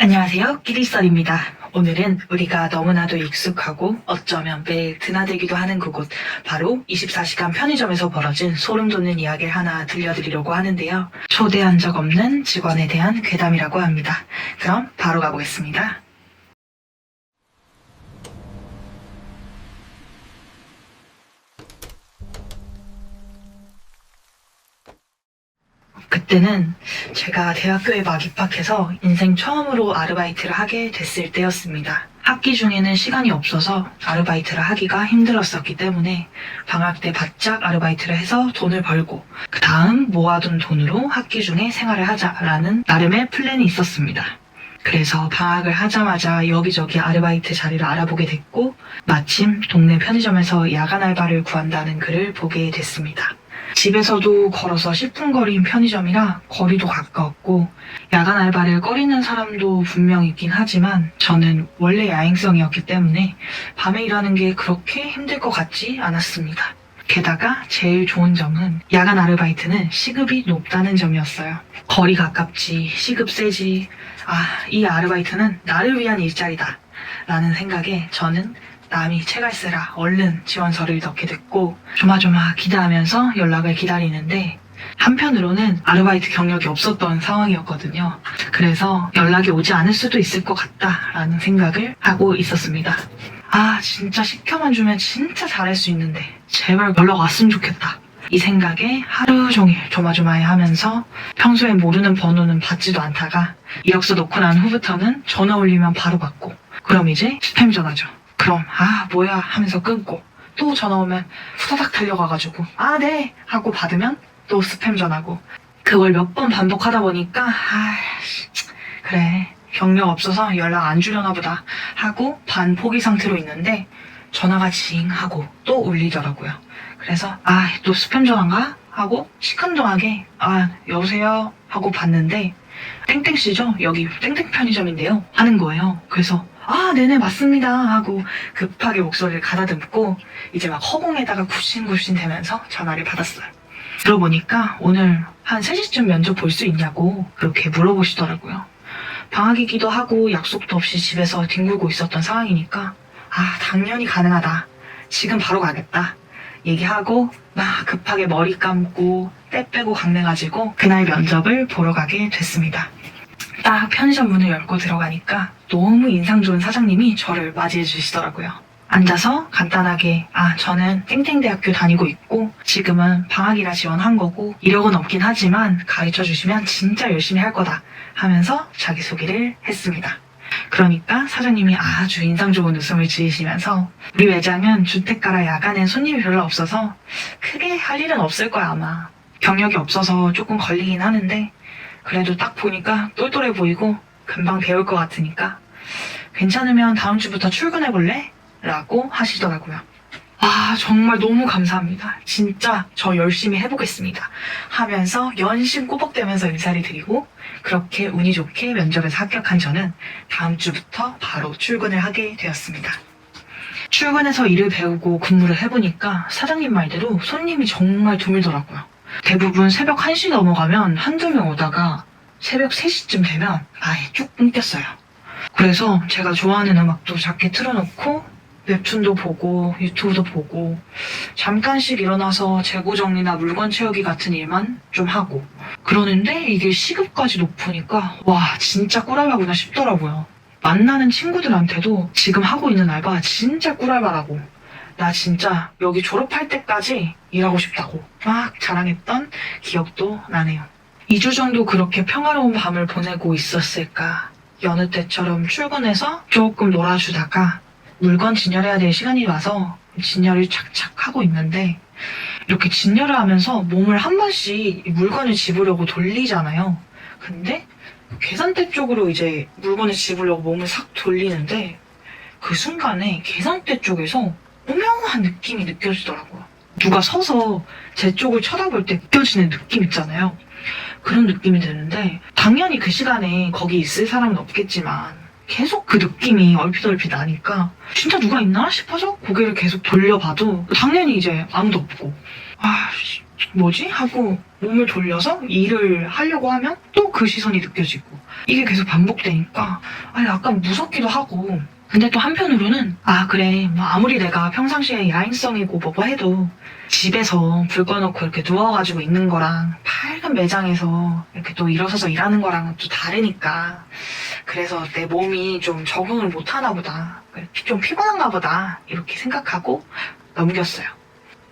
안녕하세요. 끼리썰입니다. 오늘은 우리가 너무나도 익숙하고 어쩌면 매일 드나들기도 하는 그곳, 바로 24시간 편의점에서 벌어진 소름 돋는 이야기를 하나 들려드리려고 하는데요. 초대한 적 없는 직원에 대한 괴담이라고 합니다. 그럼 바로 가보겠습니다. 그때는 제가 대학교에 막 입학해서 인생 처음으로 아르바이트를 하게 됐을 때였습니다. 학기 중에는 시간이 없어서 아르바이트를 하기가 힘들었었기 때문에 방학 때 바짝 아르바이트를 해서 돈을 벌고 그 다음 모아둔 돈으로 학기 중에 생활을 하자라는 나름의 플랜이 있었습니다. 그래서 방학을 하자마자 여기저기 아르바이트 자리를 알아보게 됐고 마침 동네 편의점에서 야간 알바를 구한다는 글을 보게 됐습니다. 집에서도 걸어서 10분 거리인 편의점이라 거리도 가까웠고 야간 알바를 꺼리는 사람도 분명 있긴 하지만 저는 원래 야행성이었기 때문에 밤에 일하는 게 그렇게 힘들 것 같지 않았습니다. 게다가 제일 좋은 점은 야간 아르바이트는 시급이 높다는 점이었어요. 거리 가깝지, 시급 세지, 이 아르바이트는 나를 위한 일자리다 라는 생각에 저는 남이 채갈세라 얼른 지원서를 넣게 됐고 조마조마 기대하면서 연락을 기다리는데 한편으로는 아르바이트 경력이 없었던 상황이었거든요. 그래서 연락이 오지 않을 수도 있을 것 같다라는 생각을 하고 있었습니다. 진짜 시켜만 주면 진짜 잘할 수 있는데 제발 연락 왔으면 좋겠다. 이 생각에 하루 종일 조마조마해 하면서 평소에 모르는 번호는 받지도 않다가 이력서 넣고 난 후부터는 전화 올리면 바로 받고 그럼 이제 스팸 전화죠. 그럼 뭐야 하면서 끊고 또 전화 오면 후다닥 달려가가지고 네 하고 받으면 또 스팸 전화고 그걸 몇 번 반복하다 보니까 그래 경력 없어서 연락 안 주려나 보다 하고 반포기 상태로 있는데 전화가 징 하고 또 울리더라고요. 그래서 또 스팸 전화인가 하고 시큰둥하게 여보세요 하고 받는데 땡땡씨죠? 여기 땡땡 편의점인데요 하는 거예요. 그래서 네네 맞습니다 하고 급하게 목소리를 가다듬고 이제 막 허공에다가 굽신굽신 대면서 전화를 받았어요. 들어보니까 오늘 한 3시쯤 면접 볼 수 있냐고 그렇게 물어보시더라고요. 방학이기도 하고 약속도 없이 집에서 뒹굴고 있었던 상황이니까 당연히 가능하다. 지금 바로 가겠다. 얘기하고 막 급하게 머리 감고 때 빼고 강내가지고 그날 면접을 보러 가게 됐습니다. 딱 편의점 문을 열고 들어가니까 너무 인상 좋은 사장님이 저를 맞이해 주시더라고요. 앉아서 간단하게 저는 땡땡대학교 다니고 있고 지금은 방학이라 지원한 거고 이력은 없긴 하지만 가르쳐 주시면 진짜 열심히 할 거다 하면서 자기소개를 했습니다. 그러니까 사장님이 아주 인상 좋은 웃음을 지으시면서 우리 매장은 주택가라 야간엔 손님이 별로 없어서 크게 할 일은 없을 거야 아마. 경력이 없어서 조금 걸리긴 하는데 그래도 딱 보니까 똘똘해 보이고 금방 배울 것 같으니까 괜찮으면 다음 주부터 출근해볼래? 라고 하시더라고요. 정말 너무 감사합니다. 진짜 저 열심히 해보겠습니다. 하면서 연신 꾸벅대면서 인사를 드리고 그렇게 운이 좋게 면접에서 합격한 저는 다음 주부터 바로 출근을 하게 되었습니다. 출근해서 일을 배우고 근무를 해보니까 사장님 말대로 손님이 정말 드물더라고요. 대부분 새벽 1시 넘어가면 한두 명 오다가 새벽 3시쯤 되면 아예 쭉 끊겼어요. 그래서 제가 좋아하는 음악도 작게 틀어놓고 웹툰도 보고 유튜브도 보고 잠깐씩 일어나서 재고 정리나 물건 채우기 같은 일만 좀 하고 그러는데 이게 시급까지 높으니까 진짜 꿀알바구나 싶더라고요. 만나는 친구들한테도 지금 하고 있는 알바 진짜 꿀알바라고 나 진짜 여기 졸업할 때까지 일하고 싶다고 막 자랑했던 기억도 나네요. 2주 정도 그렇게 평화로운 밤을 보내고 있었을까. 여느 때처럼 출근해서 조금 놀아주다가 물건 진열해야 될 시간이 와서 진열을 착착 하고 있는데 이렇게 진열을 하면서 몸을 한 번씩 물건을 집으려고 돌리잖아요. 근데 계산대 쪽으로 이제 물건을 집으려고 몸을 싹 돌리는데 그 순간에 계산대 쪽에서 오묘한 느낌이 느껴지더라고요. 누가 서서 제 쪽을 쳐다볼 때 느껴지는 느낌 있잖아요. 그런 느낌이 드는데 당연히 그 시간에 거기 있을 사람은 없겠지만 계속 그 느낌이 얼핏얼핏 나니까 진짜 누가 있나 싶어서 고개를 계속 돌려봐도 당연히 이제 아무도 없고 뭐지? 하고 몸을 돌려서 일을 하려고 하면 또 그 시선이 느껴지고 이게 계속 반복되니까 약간 무섭기도 하고 근데 또 한편으로는 그래 뭐 아무리 내가 평상시에 야행성이고 뭐고 해도 집에서 불 꺼놓고 이렇게 누워가지고 있는 거랑 밝은 매장에서 이렇게 또 일어서서 일하는 거랑은 또 다르니까 그래서 내 몸이 좀 적응을 못하나 보다 좀 피곤한가 보다 이렇게 생각하고 넘겼어요.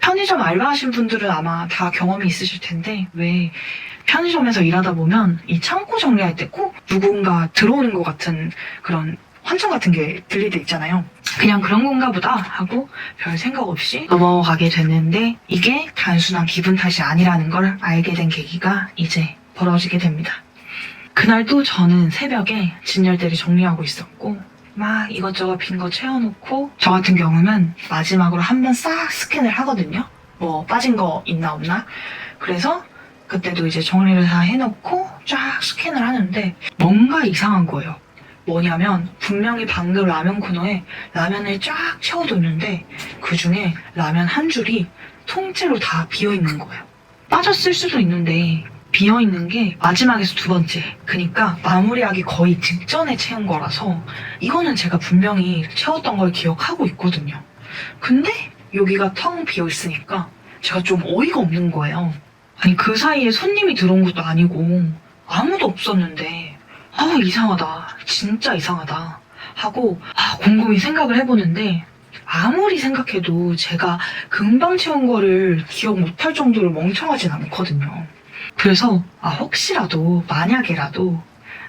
편의점 알바하신 분들은 아마 다 경험이 있으실 텐데 왜 편의점에서 일하다 보면 이 창고 정리할 때 꼭 누군가 들어오는 것 같은 그런 환청 같은 게 들릴 때 있잖아요. 그냥 그런 건가 보다 하고 별 생각 없이 넘어가게 됐는데 이게 단순한 기분 탓이 아니라는 걸 알게 된 계기가 이제 벌어지게 됩니다. 그날도 저는 새벽에 진열대를 정리하고 있었고 막 이것저것 빈 거 채워놓고 저 같은 경우는 마지막으로 한번 싹 스캔을 하거든요. 뭐 빠진 거 있나 없나. 그래서 그때도 이제 정리를 다 해놓고 쫙 스캔을 하는데 뭔가 이상한 거예요. 뭐냐면 분명히 방금 라면 코너에 라면을 쫙 채워뒀는데 그중에 라면 한 줄이 통째로 다 비어있는 거예요. 빠졌을 수도 있는데 비어있는 게 마지막에서 두 번째. 그러니까 마무리하기 거의 직전에 채운 거라서 이거는 제가 분명히 채웠던 걸 기억하고 있거든요. 근데 여기가 텅 비어있으니까 제가 좀 어이가 없는 거예요. 아니 그 사이에 손님이 들어온 것도 아니고 아무도 없었는데 이상하다. 진짜 이상하다. 하고 곰곰이 생각을 해보는데 아무리 생각해도 제가 금방 채운 거를 기억 못할 정도로 멍청하진 않거든요. 그래서 혹시라도 만약에라도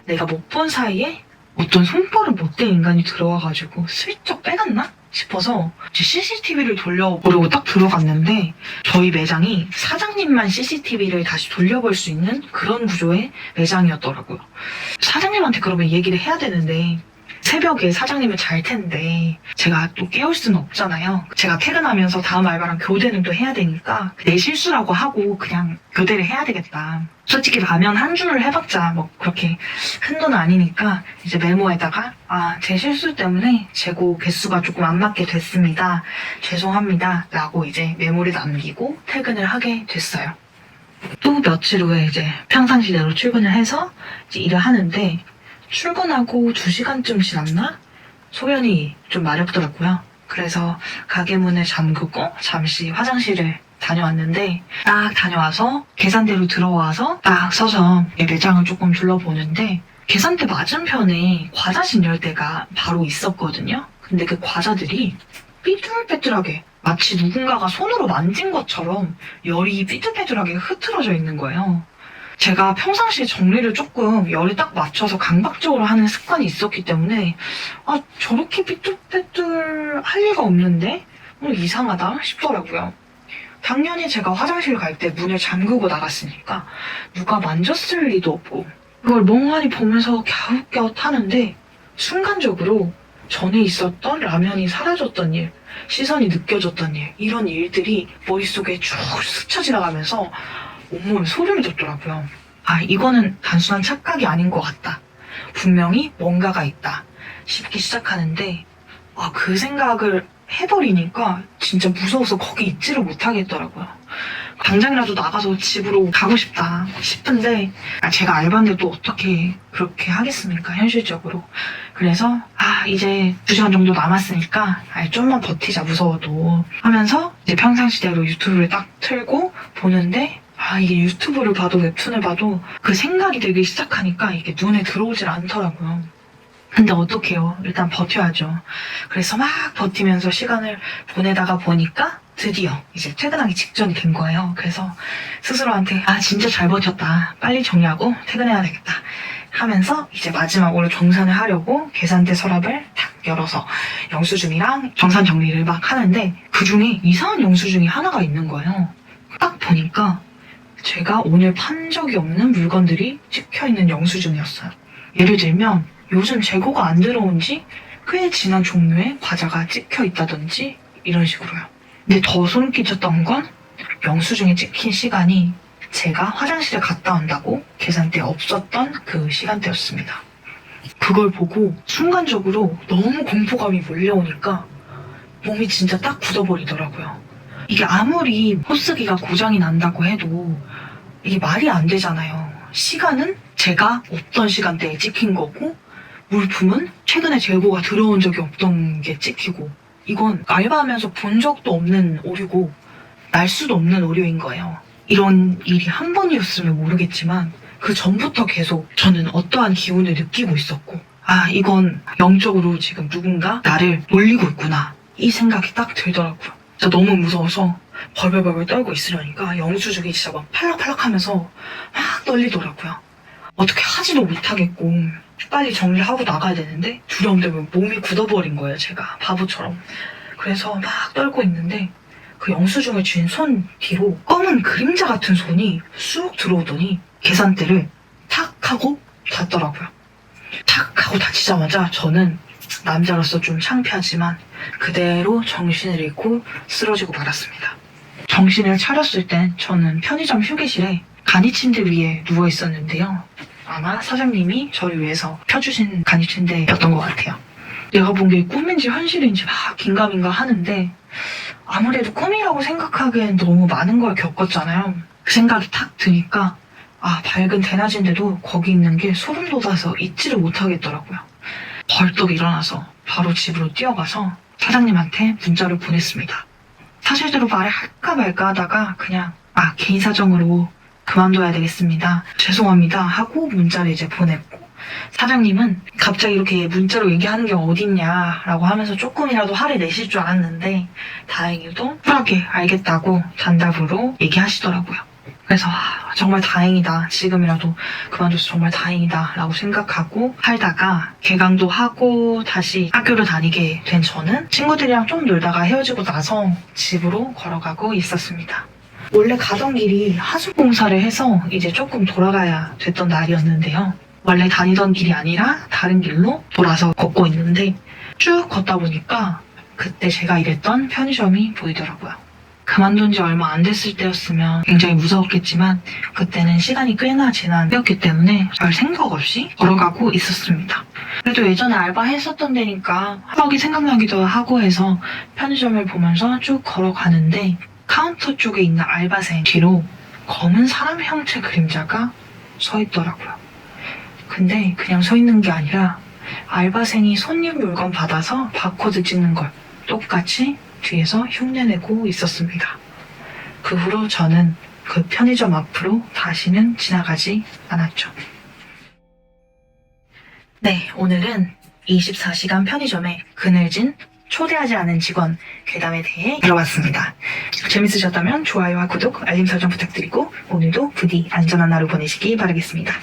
내가 못 본 사이에 어떤 손버릇 못된 인간이 들어와가지고 슬쩍 빼갔나 싶어서 CCTV를 돌려보려고 딱 들어갔는데 저희 매장이 사장님만 CCTV를 다시 돌려볼 수 있는 그런 구조의 매장이었더라고요. 사장님한테 그러면 얘기를 해야 되는데 새벽에 사장님은 잘 텐데 제가 또 깨울 수는 없잖아요. 제가 퇴근하면서 다음 알바랑 교대는 또 해야 되니까 내 실수라고 하고 그냥 교대를 해야 되겠다. 솔직히 라면 한 줄을 해봤자 뭐 그렇게 큰 돈은 아니니까 이제 메모에다가 제 실수 때문에 재고 개수가 조금 안 맞게 됐습니다. 죄송합니다. 라고 이제 메모를 남기고 퇴근을 하게 됐어요. 또 며칠 후에 이제 평상시대로 출근을 해서 이제 일을 하는데 출근하고 2시간쯤 지났나? 소변이 좀 마렵더라고요. 그래서 가게 문을 잠그고 잠시 화장실을 다녀왔는데 딱 다녀와서 계산대로 들어와서 딱 서서 매장을 조금 둘러보는데 계산대 맞은편에 과자 진열대가 바로 있었거든요. 근데 그 과자들이 삐뚤빼뚤하게 마치 누군가가 손으로 만진 것처럼 열이 삐뚤빼뚤하게 흐트러져 있는 거예요. 제가 평상시에 정리를 조금 열에 딱 맞춰서 강박적으로 하는 습관이 있었기 때문에 저렇게 삐뚤빼뚤 할 리가 없는데 이상하다 싶더라고요. 당연히 제가 화장실 갈 때 문을 잠그고 나갔으니까 누가 만졌을 리도 없고 그걸 멍하니 보면서 갸웃갸웃 하는데 순간적으로 전에 있었던 라면이 사라졌던 일, 시선이 느껴졌던 일 이런 일들이 머릿속에 쭉 스쳐 지나가면서 온몸에 소름이 돋더라고요. 이거는 단순한 착각이 아닌 것 같다. 분명히 뭔가가 있다 싶기 시작하는데 그 생각을 해버리니까 진짜 무서워서 거기 있지를 못하겠더라고요. 당장이라도 나가서 집으로 가고 싶다 싶은데 제가 알바인데 또 어떻게 그렇게 하겠습니까 현실적으로. 그래서 이제 2시간 정도 남았으니까 좀만 버티자 무서워도 하면서 이제 평상시대로 유튜브를 딱 틀고 보는데 이게 유튜브를 봐도 웹툰을 봐도 그 생각이 들기 시작하니까 이게 눈에 들어오질 않더라고요. 근데 어떡해요. 일단 버텨야죠. 그래서 막 버티면서 시간을 보내다가 보니까 드디어 이제 퇴근하기 직전이 된 거예요. 그래서 스스로한테 진짜 잘 버텼다. 빨리 정리하고 퇴근해야 되겠다. 하면서 이제 마지막으로 정산을 하려고 계산대 서랍을 탁 열어서 영수증이랑 정산 정리를 막 하는데 그중에 이상한 영수증이 하나가 있는 거예요. 딱 보니까 제가 오늘 판 적이 없는 물건들이 찍혀있는 영수증이었어요. 예를 들면 요즘 재고가 안 들어온 지 꽤 지난 종류의 과자가 찍혀있다든지 이런 식으로요. 근데 더 소름 끼쳤던 건 영수증에 찍힌 시간이 제가 화장실에 갔다 온다고 계산대에 없었던 그 시간대였습니다. 그걸 보고 순간적으로 너무 공포감이 몰려오니까 몸이 진짜 딱 굳어버리더라고요. 이게 아무리 호스기가 고장이 난다고 해도 이게 말이 안 되잖아요. 시간은 제가 없던 시간대에 찍힌 거고 물품은 최근에 재고가 들어온 적이 없던 게 찍히고 이건 알바하면서 본 적도 없는 오류고 날 수도 없는 오류인 거예요. 이런 일이 한 번이었으면 모르겠지만 그 전부터 계속 저는 어떠한 기운을 느끼고 있었고 이건 영적으로 지금 누군가 나를 놀리고 있구나 이 생각이 딱 들더라고요. 진짜 너무 무서워서 벌벌벌 떨고 있으려니까 영수증이 진짜 막 팔락팔락 하면서 막 떨리더라고요. 어떻게 하지도 못하겠고 빨리 정리를 하고 나가야 되는데 두려움 때문에 몸이 굳어버린 거예요. 제가 바보처럼. 그래서 막 떨고 있는데 그 영수증을 쥔 손 뒤로 검은 그림자 같은 손이 쑥 들어오더니 계산대를 탁 하고 닫더라고요. 탁 하고 닫히자마자 저는 남자로서 좀 창피하지만 그대로 정신을 잃고 쓰러지고 말았습니다. 정신을 차렸을 땐 저는 편의점 휴게실에 간이 침대 위에 누워 있었는데요. 아마 사장님이 저를 위해서 펴주신 간이 침대였던 것 같아요. 내가 본 게 꿈인지 현실인지 막 긴가민가 하는데 아무래도 꿈이라고 생각하기엔 너무 많은 걸 겪었잖아요. 그 생각이 탁 드니까 밝은 대낮인데도 거기 있는 게 소름 돋아서 잊지를 못하겠더라고요. 벌떡 일어나서 바로 집으로 뛰어가서 사장님한테 문자를 보냈습니다. 사실대로 말을 할까 말까 하다가 그냥 개인 사정으로 그만둬야 되겠습니다. 죄송합니다 하고 문자를 이제 보냈고 사장님은 갑자기 이렇게 문자로 얘기하는 게 어딨냐라고 하면서 조금이라도 화를 내실 줄 알았는데 다행히도 쿨하게 알겠다고 단답으로 얘기하시더라고요. 그래서 정말 다행이다. 지금이라도 그만둬서 정말 다행이다 라고 생각하고 살다가 개강도 하고 다시 학교를 다니게 된 저는 친구들이랑 좀 놀다가 헤어지고 나서 집으로 걸어가고 있었습니다. 원래 가던 길이 하수공사를 해서 이제 조금 돌아가야 됐던 날이었는데요. 원래 다니던 길이 아니라 다른 길로 돌아서 걷고 있는데 쭉 걷다 보니까 그때 제가 일했던 편의점이 보이더라고요. 그만둔 지 얼마 안 됐을 때였으면 굉장히 무서웠겠지만 그때는 시간이 꽤나 지난 때였기 때문에 별 생각 없이 걸어가고 있었습니다. 그래도 예전에 알바했었던 데니까 추억이 생각나기도 하고 해서 편의점을 보면서 쭉 걸어가는데 카운터 쪽에 있는 알바생 뒤로 검은 사람 형체 그림자가 서 있더라고요. 근데 그냥 서 있는 게 아니라 알바생이 손님 물건 받아서 바코드 찍는 걸 똑같이 뒤에서 흉내내고 있었습니다. 그 후로 저는 그 편의점 앞으로 다시는 지나가지 않았죠. 네, 오늘은 24시간 편의점에 그늘진 초대하지 않은 직원 괴담에 대해 들어봤습니다. 재밌으셨다면 좋아요와 구독, 알림 설정 부탁드리고 오늘도 부디 안전한 하루 보내시기 바라겠습니다.